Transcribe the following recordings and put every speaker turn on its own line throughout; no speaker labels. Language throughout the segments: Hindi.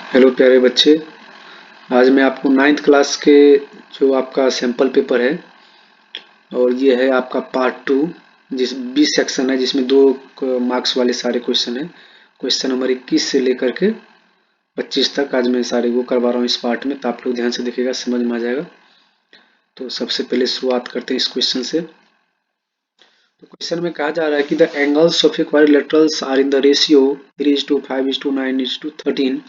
हेलो प्यारे बच्चे। आज मैं आपको नाइन्थ क्लास के जो आपका सैम्पल पेपर है और ये है आपका पार्ट टू, जिस 20 सेक्शन है जिसमें 2 मार्क्स वाले सारे क्वेश्चन हैं। क्वेश्चन नंबर 21 से लेकर के 25 तक आज मैं सारे वो करवा रहा हूँ इस पार्ट में, तो आप लोग ध्यान से देखिएगा, समझ में आ जाएगा। तो सबसे पहले शुरुआत करते हैं इस क्वेश्चन से। तो क्वेश्चन में कहा जा रहा है कि the angles of a quadrilaterals are in the ratio 3:5:9:13।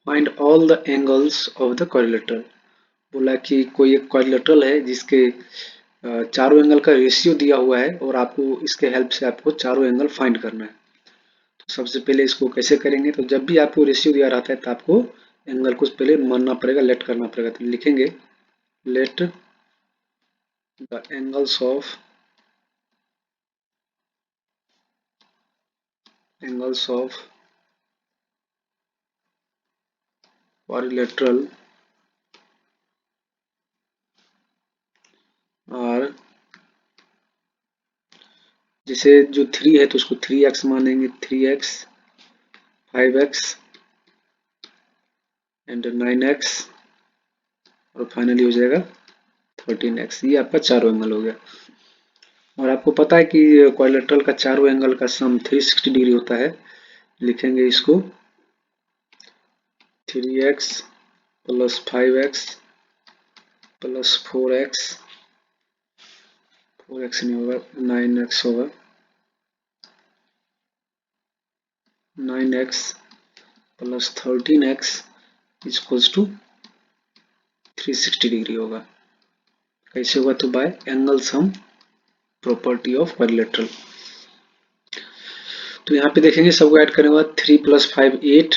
Find all the angles of the quadrilateral. बोला कि कोई एक क्वाड्रिलेटरल है जिसके चारों एंगल का रेशियो दिया हुआ है और आपको इसके हेल्प से आपको चारों एंगल फाइंड करना है। तो सबसे पहले इसको कैसे करेंगे, तो जब भी आपको रेशियो दिया रहता है तो आपको एंगल को पहले मानना पड़ेगा, लेट करना पड़ेगा। तो लिखेंगे let the angles of quadrilateral are, जैसे जो 3 है तो उसको 3x मानेंगे, 3x 5x एंड 9x और फाइनली हो जाएगा 13x। ये आपका चारों एंगल हो गया। और आपको पता है कि क्वाड्रिलेटरल का चारों एंगल का सम 360 डिग्री होता है। लिखेंगे इसको 3x plus 5x plus 4x, 4x नहीं होगा 9x होगा, 9x plus 13x equals to 360 degree होगा। कैसे होगा, तो bye angle sum property of quadrilateral. तो यहाँ पे देखेंगे सबको ऐड करने के बाद 3 + 5 8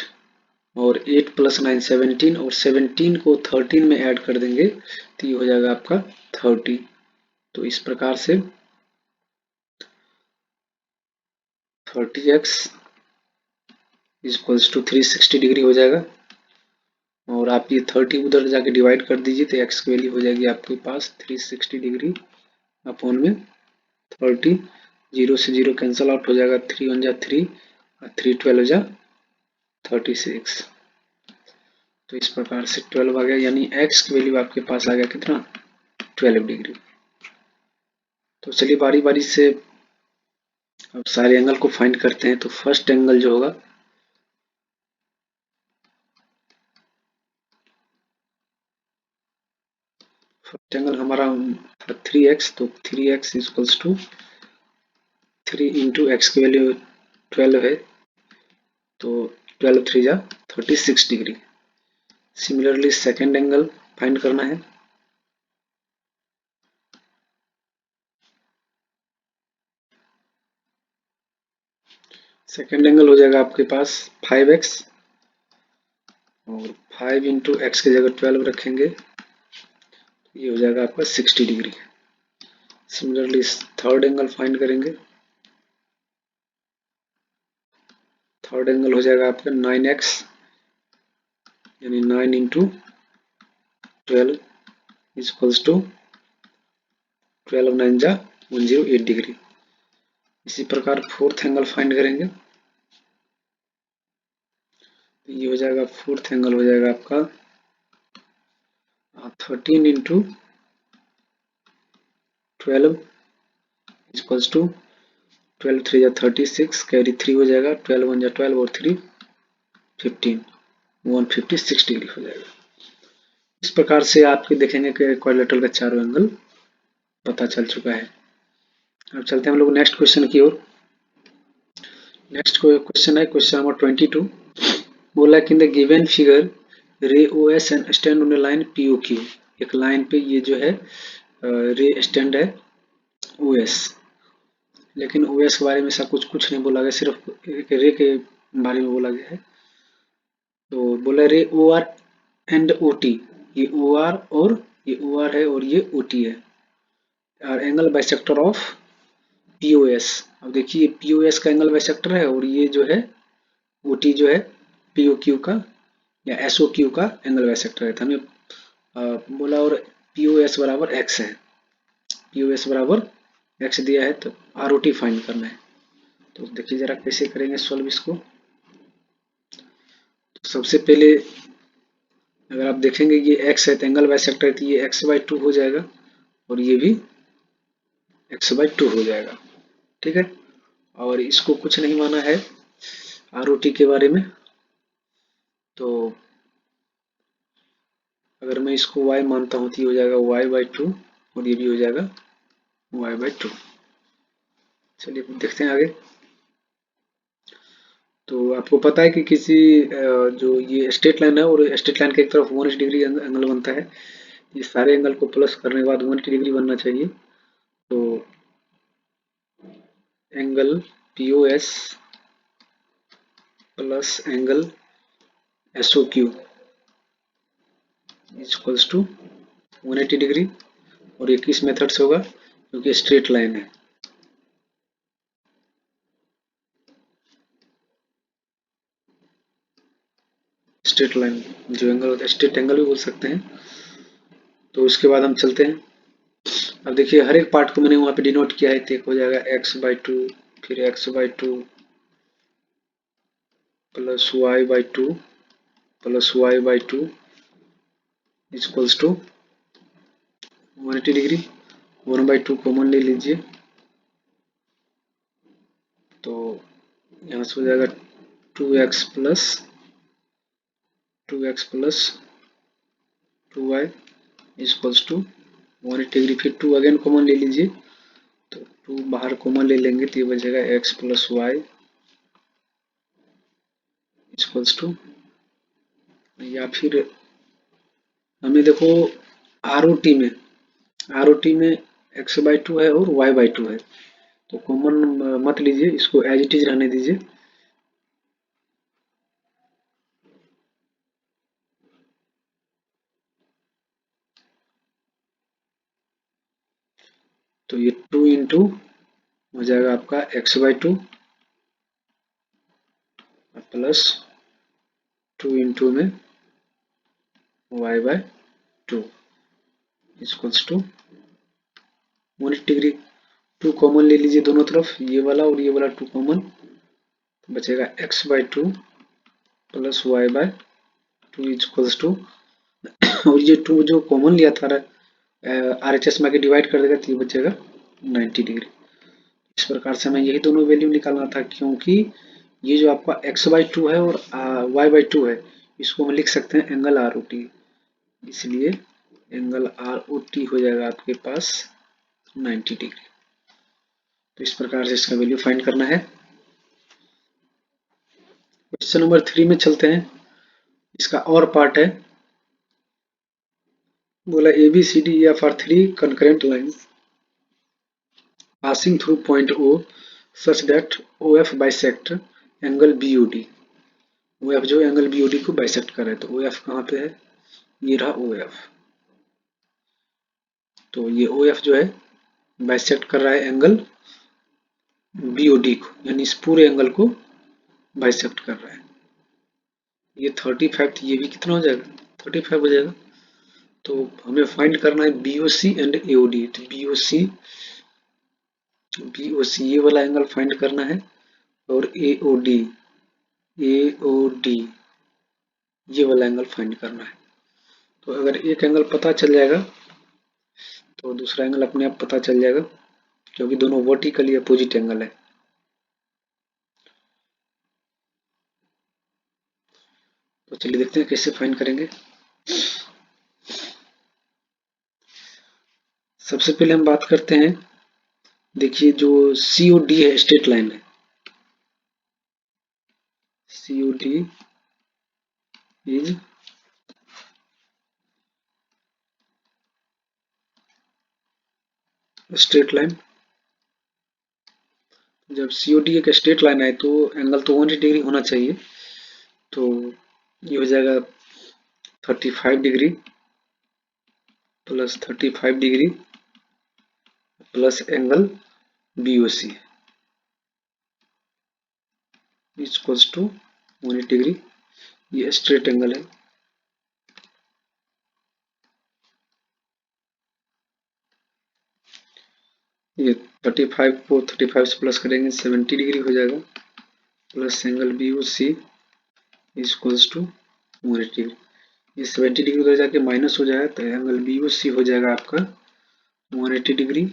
और 8 + 9 17 और 17 को 13 में ऐड कर देंगे तो ये हो जाएगा आपका 30। तो इस प्रकार से 30x इक्वल्स टू 360 डिग्री हो जाएगा। और आप ये 30 उधर जाके डिवाइड कर दीजिए तो x की वैल्यू हो जाएगी आपके पास 360 डिग्री अपॉन में 30। 0 से 0 कैंसल आउट हो जाएगा, 3 1 जा 3 और 3 12 जा 36। तो इस प्रकार से 12 आ गया, यानी x की वैल्यू आपके पास आ गया कितना, 12 डिग्री। तो चलिए बारी बारी से अब सारे एंगल को फाइंड करते हैं। तो फर्स्ट एंगल जो होगा, फर्स्ट एंगल हमारा 3x, तो 3x equals to 3 into x की वैल्यू 12 है तो 12 3 जा 36 degree. Similarly second angle find करना है। सेकेंड एंगल हो जाएगा आपके पास 5x और 5 इंटू एक्स की जगह 12 रखेंगे, ये हो जाएगा आपका 60 degree. Similarly third angle find करेंगे। थर्ड एंगल हो जाएगा आपका 9x, यानी 9 इंटू 12 इक्वल्स टू 12 9 जा 108 डिग्री। इसी प्रकार फोर्थ एंगल फाइंड करेंगे। तो ये हो जाएगा, फोर्थ एंगल हो जाएगा आपका 13 इंटू 12 इक्वल्स टू 12 3 जा 36, कैरी 3 हो जाएगा, 12 1 जा 12 और 3 15, 156 डिग्री हो जाएगा। इस प्रकार से आपके देखेंगे कि क्वाड्रिलेटरल का चारों एंगल पता चल चुका है। अब चलते हैं हम लोग नेक्स्ट क्वेश्चन की ओर। नेक्स्ट क्वेश्चन है क्वेश्चन नंबर 22। बोला कि in the given figure ray O S and stand on a line P O Q. एक लाइन पे ये जो है रे स्टैंड है ओ एस, लेकिन ओ एस के बारे में ऐसा कुछ नहीं बोला गया, सिर्फ एक रे के बारे में बोला गया है। तो बोला ray O R and O T, ये ओ आर और ये ओ आर है और ये ओ टी है, और angle bisector of P O S. अब देखिए पी ओ एस का एंगल बाइसेक्टर है और ये जो है ओ टी जो है पी ओ क्यू का या एस ओ क्यू का एंगल बाइसेक्टर है। तो हमें बोला और पी ओ एस बराबर एक्स है, पी ओ एस बराबर एक्स दिया है, तो आर ओ टी फाइंड करना है। तो देखिए जरा कैसे करेंगे सॉल्व इसको। सबसे पहले अगर आप देखेंगे ये x है तो एंगल बाइसेक्टर है तो ये x/2 हो जाएगा और ये भी x/2 हो जाएगा। ठीक है, और इसको कुछ नहीं माना है ROT के बारे में, तो अगर मैं इसको y मानता हूँ तो ये हो जाएगा y/2 और ये भी हो जाएगा y/2। चलिए देखते हैं आगे। तो आपको पता है कि किसी जो ये स्ट्रेट लाइन है और स्ट्रेट लाइन के एक तरफ 180 डिग्री एंगल बनता है। ये सारे एंगल को प्लस करने के बाद 180 डिग्री बनना चाहिए। तो angle POS plus angle SOQ equals to 180 degree, और ये किस मेथड से होगा क्योंकि स्ट्रेट लाइन है। स्ट्रेट लाइन जो एंगल होता है स्ट्रेट एंगल भी बोल सकते हैं। तो उसके बाद हम चलते हैं। अब देखिए हर एक पार्ट को मैंने वहाँ पे डिनोट किया है, तो एक हो जाएगा x/2, फिर x/2 plus y/2 plus y/2 equals to 180 degree. 1/2 common ले लीजिए तो यहाँ से हो जाएगा 2x plus 2y equals to 180 degree. फिर 2 अगेन कॉमन ले लीजिए तो 2 बाहर कॉमन ले लेंगे तो ये बचेगा x plus y equals to, या फिर हमें देखो ROT में x/2 है और y/2 है, तो कॉमन मत लीजिए, इसको एज इट इज रहने दीजिए। तो ये 2 इंटू हो जाएगा आपका x/2 प्लस 2 इंटू में y/2 equals to 180 degree. 2 common ले लीजिए दोनों तरफ, ये वाला और ये वाला 2 कॉमन, बचेगा x/2 plus y/2 equals to, और ये 2 जो कॉमन लिया था RHS में आके डिवाइड कर देगा तो ये बचेगा 90 डिग्री। इस प्रकार से हमें यही दोनों वैल्यू निकालना था, क्योंकि ये जो आपका x/2 है और y/2 है, इसको हम लिख सकते हैं एंगल ROT, इसलिए एंगल ROT हो जाएगा आपके पास 90 डिग्री। तो इस प्रकार से इसका वैल्यू फाइंड करना है। क्वेश्चन नंबर 3 में चलते हैं। इसका और पार्ट है, बोला ABCDEF are 3 concurrent lines passing through point O such that OF bisect angle BOD। OF जो एंगल BOD को बाइसेक्ट कर रहा है, तो OF कहाँ पे है, ये रहा OF। तो ये OF जो है बाइसेक्ट कर रहा है एंगल BOD को, यानी इस पूरे एंगल को बाइसेक्ट कर रहा है। ये 35, ये भी कितना हो जाएगा, 35 हो जाएगा। तो हमें फाइंड करना है BOC एंड AOD। तो BOC ये वाला एंगल फाइंड करना है, और AOD ये वाला एंगल फाइंड करना है। तो अगर एक एंगल पता चल जाएगा तो दूसरा एंगल अपने आप पता चल जाएगा, क्योंकि दोनों वर्टिकली अपोजिट एंगल है। तो चलिए देखते हैं कैसे फाइंड करेंगे। सबसे पहले हम बात करते हैं, देखिए जो COD है स्ट्रेट लाइन है, COD इज स्ट्रेट लाइन। जब COD एक स्ट्रेट लाइन है तो एंगल तो 180 डिग्री होना चाहिए, तो ये हो जाएगा 35 degree plus 35 degree plus angle BOC equals to 180 degree. ये स्ट्रेट एंगल है। ये 35 को 35 से प्लस करेंगे 70 डिग्री हो जाएगा, plus angle BOC equals to 180 degree. ये 70 डिग्री उधर जाके माइनस हो जाएगा तो एंगल BOC हो जाएगा आपका 180 डिग्री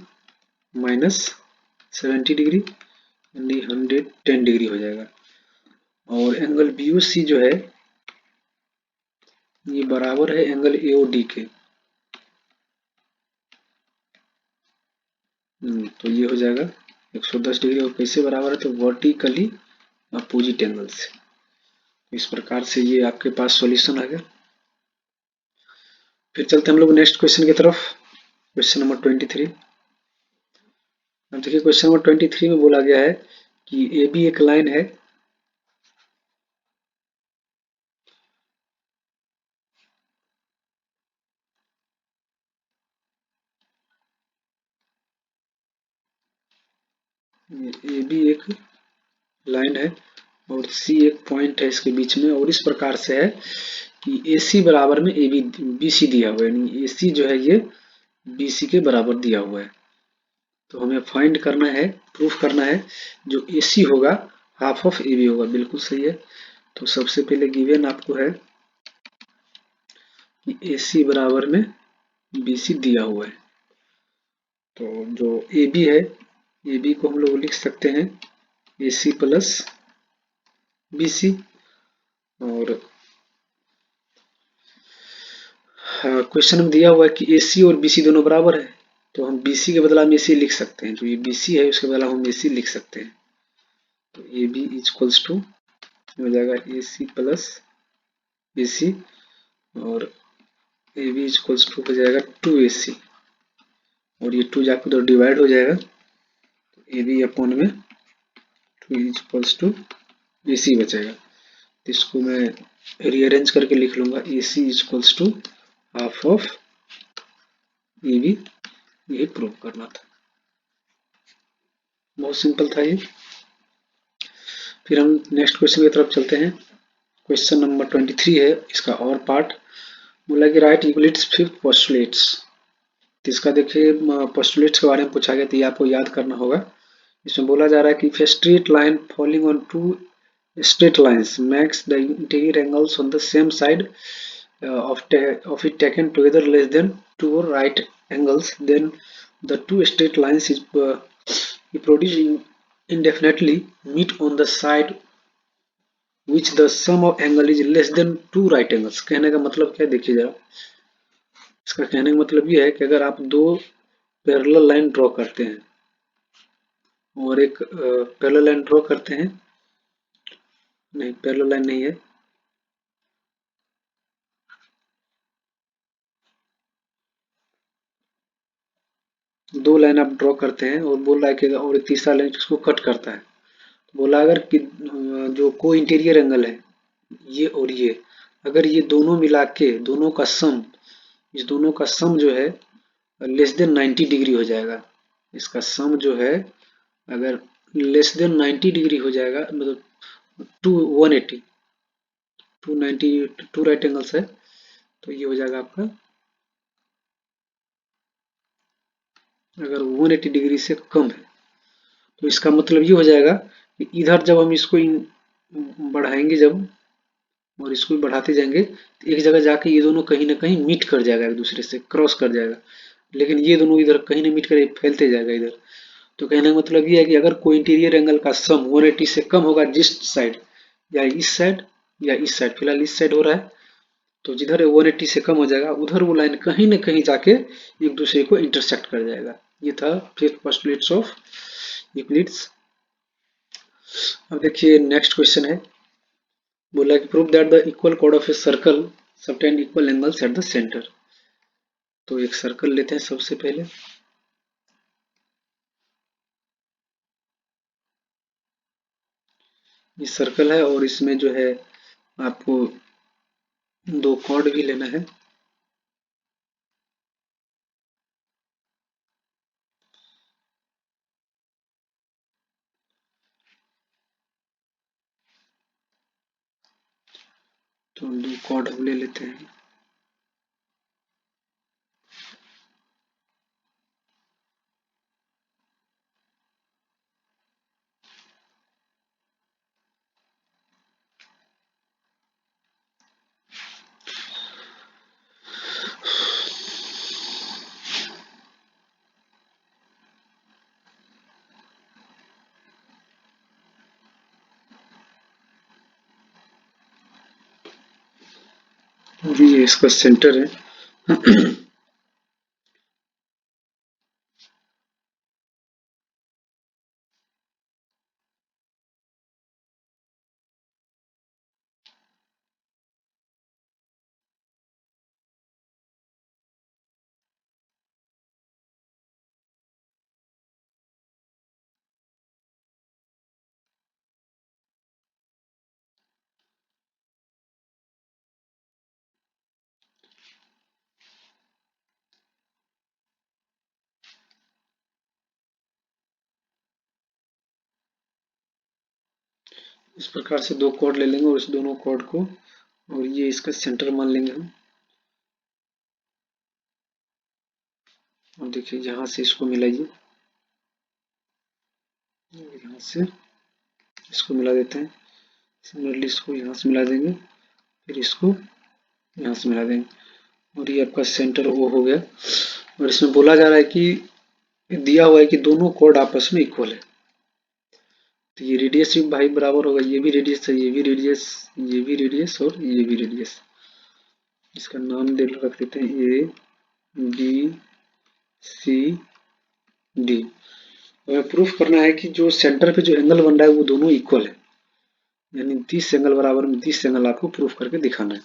माइनस 70 डिग्री यानी 110 डिग्री हो जाएगा। और एंगल BOC जो है ये बराबर है एंगल AOD के। तो ये हो जाएगा 110 डिग्री। और कैसे बराबर है तो वर्टिकली अपोजिट एंगल से। इस प्रकार से ये आपके पास सॉल्यूशन आ गया। फिर चलते हम लोग नेक्स्ट क्वेश्चन की तरफ। Question number 23। अब देखिए क्वेश्चन नंबर 23 में बोला गया है कि AB एक लाइन है AB एक लाइन है और C एक पॉइंट है इसके बीच में। और इस प्रकार से है कि AC बराबर में AB BC दिया हुआ है, यानी AC जो है ये BC के बराबर दिया हुआ है। तो हमें फाइंड करना है, प्रूफ करना है जो AC होगा हाफ ऑफ AB होगा। बिल्कुल सही है। तो सबसे पहले गिवन आपको है कि AC बराबर में BC दिया हुआ है। तो जो AB है AB को हम लोग लिख सकते हैं AC प्लस BC। और क्वेश्चन में दिया हुआ है कि AC और BC दोनों बराबर है तो हम BC के बदला में AC लिख सकते हैं। जो ये BC है उसके बदला हम AC लिख सकते हैं। तो AB इक्वल्स टू हो जाएगा AC प्लस BC और AB इक्वल्स टू हो जाएगा 2AC और ये 2 जाकर उधर डिवाइड हो जाएगा। तो AB अपॉन में 2 इक्वल्स टू AC बचेगा। तो इसको मैं रीअरेंज करके लिख लूंगा AC equals to half of AB। यही प्रूव करना था, बहुत सिंपल था ये। फिर हम नेक्स्ट क्वेश्चन की तरफ चलते हैं। क्वेश्चन नंबर 23 है, इसका और पार्ट बोला कि राइट यूक्लिड्स फिफ्थ पोस्टुलेट्स। तो इसका देखिए पोस्टुलेट्स के बारे में पूछा गया तो ये आपको याद करना होगा। इसमें बोला जा रहा है कि straight line following on to straight lines makes the interior angles on the same side of it taken together less than 2 right angles, then the two straight lines is produced indefinitely meet on the side which the sum of angle is less than 2 right angles। कहने का मतलब क्या है देखिए जरा। इसका कहने का मतलब ये है कि अगर आप दो पैरेलल लाइन ड्रॉ करते हैं और एक पैरेलल लाइन ड्रॉ करते हैं, नहीं पैरेलल लाइन नहीं है, दो लाइन आप ड्रॉ करते हैं और बोल रहा है कि और तीसरा लाइन इसको कट करता है। तो बोला अगर कि जो को इंटीरियर एंगल है ये और ये, अगर ये दोनों मिला के दोनों का सम, इस दोनों का सम जो है लेस देन 90 डिग्री हो जाएगा। इसका सम जो है अगर लेस देन 90 डिग्री हो जाएगा मतलब 180 290 टू राइट एंगल्स है तो ये हो जाएगा आपका, अगर 180 डिग्री से कम है तो इसका मतलब ये हो जाएगा कि इधर जब हम इसको बढ़ाएंगे जब और इसको भी बढ़ाते जाएंगे तो एक जगह जाके ये दोनों कहीं ना कहीं मीट कर जाएगा, एक दूसरे से क्रॉस कर जाएगा। लेकिन ये दोनों इधर कहीं ना मीट कर फैलते जाएगा इधर। तो कहने का मतलब ये है कि अगर कोई इंटीरियर एंगल का सम 180 से कम होगा जिस साइड या इस साइड या इस साइड, फिलहाल इस साइड हो रहा है तो जिधर 180 से कम हो जाएगा उधर वो लाइन कहीं ना कहीं जाके एक दूसरे को इंटरसेक्ट कर जाएगा। ये था फिफ्थ पोस्टुलेट्स ऑफ यूक्लिड्स। अब देखिए नेक्स्ट क्वेश्चन है, बोला कि prove that the equal cord of a circle subtend equal angles at the centre. तो एक सर्कल लेते हैं सबसे पहले। ये सर्कल है और इसमें जो है आपको दो कॉर्ड भी लेना है। तो दो कॉर्ड हम ले लेते हैं। और ये इसका सेंटर है। इस प्रकार से दो कॉर्ड ले लेंगे और इस दोनों कॉर्ड को, और ये इसका सेंटर मान लेंगे हम। और देखिए यहाँ से इसको मिलाइए, यहाँ से इसको मिला देते हैं। सिमिलरली इसको यहाँ से मिला देंगे, फिर इसको यहाँ से मिला देंगे, और ये आपका सेंटर ओ हो गया। और इसमें बोला जा रहा है कि दिया हुआ है कि दोनों कॉर्ड आपस में इक्वल है, तो ये रेडियस भी भाई बराबर होगा, ये भी रेडियस है, ये भी रेडियस, ये भी रेडियस और ये भी रेडियस। इसका नाम दे रख देते हैं ए बी सी डी। हमें प्रूफ करना है कि जो सेंटर पे जो एंगल बन रहा है वो दोनों इक्वल है, यानी 30 एंगल बराबर में 30 एंगल आपको प्रूफ करके दिखाना है।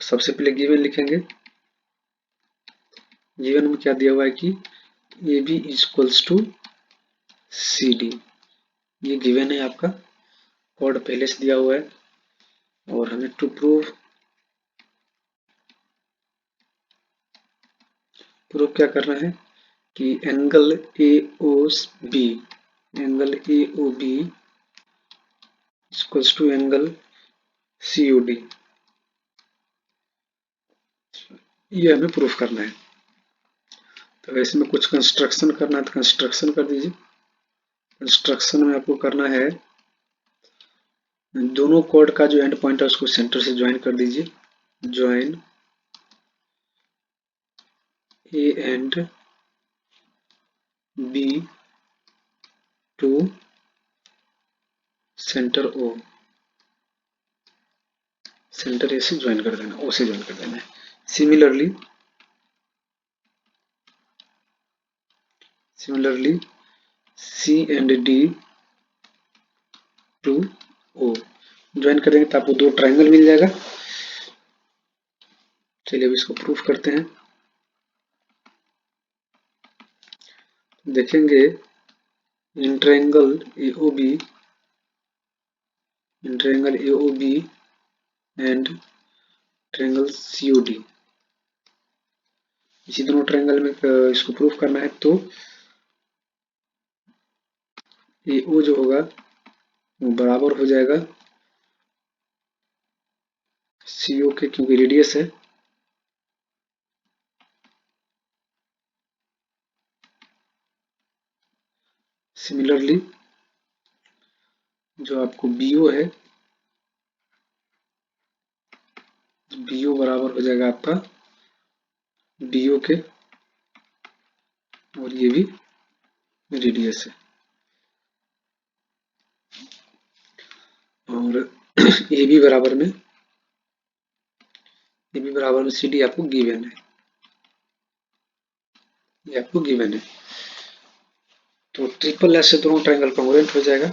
सबसे पहले गिवन लिखेंगे। गिवन में क्या दिया हुआ है कि A B equals to C D, ये गिवन है आपका, कॉर्ड पहले से दिया हुआ है। और हमें टू प्रूफ क्या करना है कि angle A O B, angle A O B equals to angle C O D, ये हमें प्रूफ करना है। तो वैसे में कुछ कंस्ट्रक्शन करना है तो कंस्ट्रक्शन कर दीजिए। कंस्ट्रक्शन में आपको करना है दोनों कॉर्ड का जो एंड पॉइंट है उसको सेंटर से ज्वाइन कर दीजिए। Join A and B to centre O, centre A से ज्वाइन कर देना, ओ से ज्वाइन कर देना है। Similarly C and D to O join करेंगे तो आपको दो ट्रायंगल मिल जाएगा। चलिए अब इसको प्रूफ करते हैं। देखेंगे in triangle AOB, in triangle AOB and triangle COD, इसी दोनों ट्रायंगल में इसको प्रूफ करना है। तो AO जो होगा वो बराबर हो जाएगा CO के, क्योंकि रेडियस है। सिमिलरली जो आपको BO है, BO बराबर हो जाएगा आपका BO के, और ये भी रेडियस है। और AB बराबर में CD आपको गिवन है, ये आपको गिवन है। तो ट्रिपल एस से दोनों ट्रायंगल कॉन्ग्रुएंट हो जाएगा,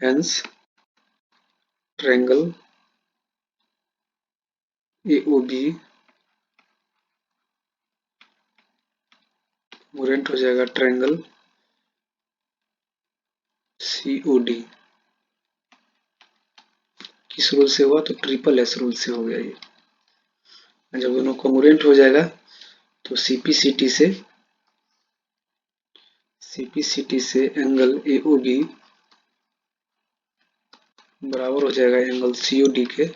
हेंस ट्रायंगल AOB कॉन्ग्रुएंट हो जाएगा ट्रायंगल COD। किस रूल से हुआ? तो ट्रिपल एस रूल से हो गया ये। जब दोनों कॉन्ग्रुएंट हो जाएगा तो CPCT से एंगल AOB बराबर हो जाएगा एंगल COD के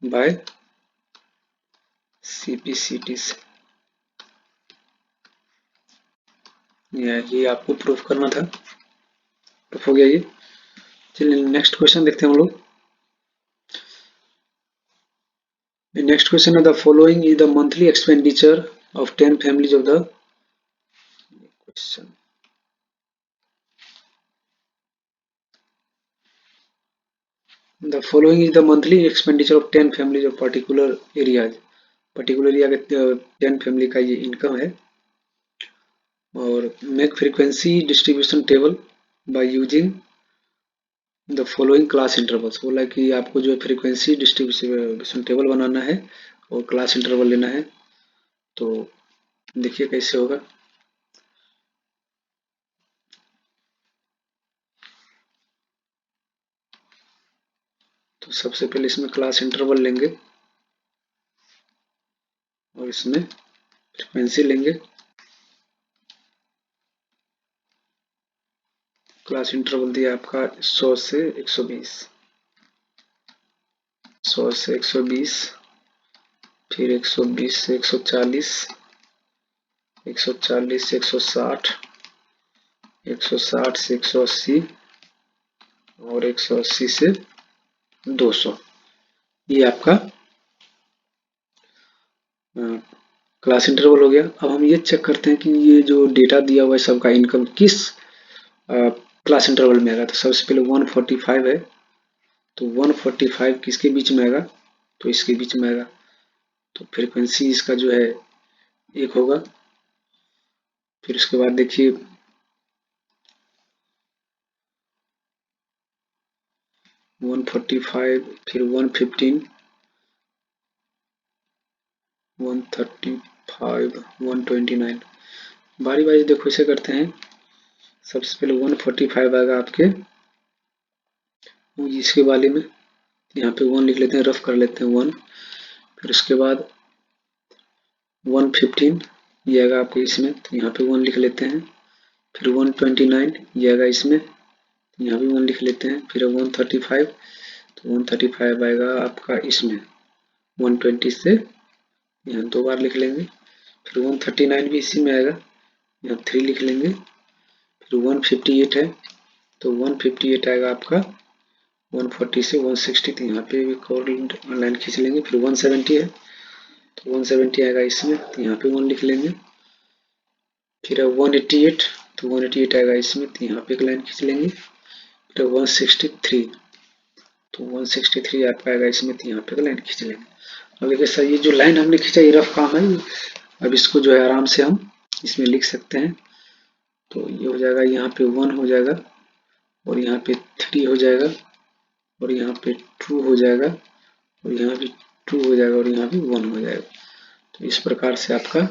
बाय CPCT से। ये आपको प्रूफ करना था, प्रूफ हो गया ये। चलिए नेक्स्ट क्वेश्चन देखते हैं हम लोग। नेक्स्ट क्वेश्चन है the following is the monthly expenditure of 10 families of the question. The following is the monthly expenditure of 10 families of particular areas. Particular area के 10 फैमिली का ये इनकम है। और make frequency distribution table by using the following class intervals. बोला कि आपको जो फ्रीक्वेंसी डिस्ट्रीब्यूशन टेबल बनाना है और क्लास इंटरवल लेना है। तो देखिए कैसे होगा। तो सबसे पहले इसमें क्लास इंटरवल लेंगे और इसमें फ्रीक्वेंसी लेंगे। क्लास इंटरवल दिया आपका 100 से 120, 100 से 120, फिर 120 से 140, 140 से 160, 160 से 180 और 180 से 200। ये आपका क्लास इंटरवल हो गया। अब हम ये चेक करते हैं कि ये जो डेटा दिया हुआ है सबका इनकम किस क्लास इंटरवल में आएगा। तो सबसे पहले 145 है, तो 145 किसके बीच में आएगा, तो इसके बीच में आएगा। तो फ्रीक्वेंसी इसका जो है 1 होगा। फिर उसके बाद देखिए 145, फिर 115, 135, 129। बारी बारी देखो इसे करते हैं। सबसे पहले 145 आएगा आपके इसके वाले में, यहाँ पे 1 लिख लेते हैं, रफ कर लेते हैं 1। फिर उसके बाद 115 ये आएगा आपको इसमें, तो यहाँ पे 1 लिख लेते हैं। फिर 129 ये आएगा इसमें, यहाँ भी 1 लिख लेते हैं। फिर 135, तो 135 आएगा आपका इसमें 120 से, यहाँ 2 बार लिख लेंगे। फिर 139 भी इसी में आएगा, यहाँ 3 लिख लेंगे। फिर 158 है, तो 158 आएगा आपका 140 से 160, तो यहाँ पे एक और लाइन खींच लेंगे। फिर 170 है, तो 170 आएगा इसमें, तो यहाँ पे 1 लिख लेंगे। फिर 188, तो 188 आएगा इसमें, तो यहाँ पे एक लाइन खींच लेंगे। फिर 163, तो 163 आपका आएगा इसमें, तो यहाँ पे लाइन खींच लेंगे। अब देखिए सर, ये जो लाइन हमने खींचा ये रफ काम है। अब इसको जो है आराम से हम इसमें लिख सकते हैं। तो ये हो जाएगा, यहाँ पे 1 हो जाएगा और यहाँ पे 3 हो जाएगा और यहाँ पे 2 हो जाएगा और यहाँ भी 2 हो जाएगा और यहाँ भी 1 हो जाएगा। तो इस प्रकार से आपका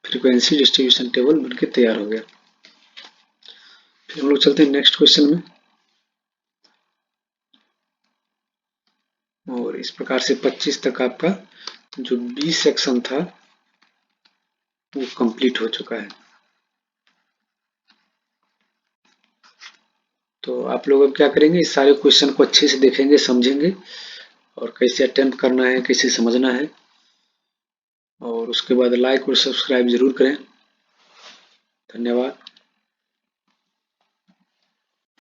फ्रीक्वेंसी डिस्ट्रीब्यूशन टेबल बनके तैयार हो गया। फिर हम लोग चलते हैं नेक्स्ट क्वेश्चन में। और इस प्रकार से 25 तक आपका जो बी सेक्शन था वो कंप्लीट हो चुका है। तो आप लोग अब क्या करेंगे, इस सारे क्वेश्चन को अच्छे से देखेंगे, समझेंगे और कैसे अटेम्प्ट करना है, कैसे समझना है। और उसके बाद लाइक और सब्सक्राइब जरूर करें। धन्यवाद।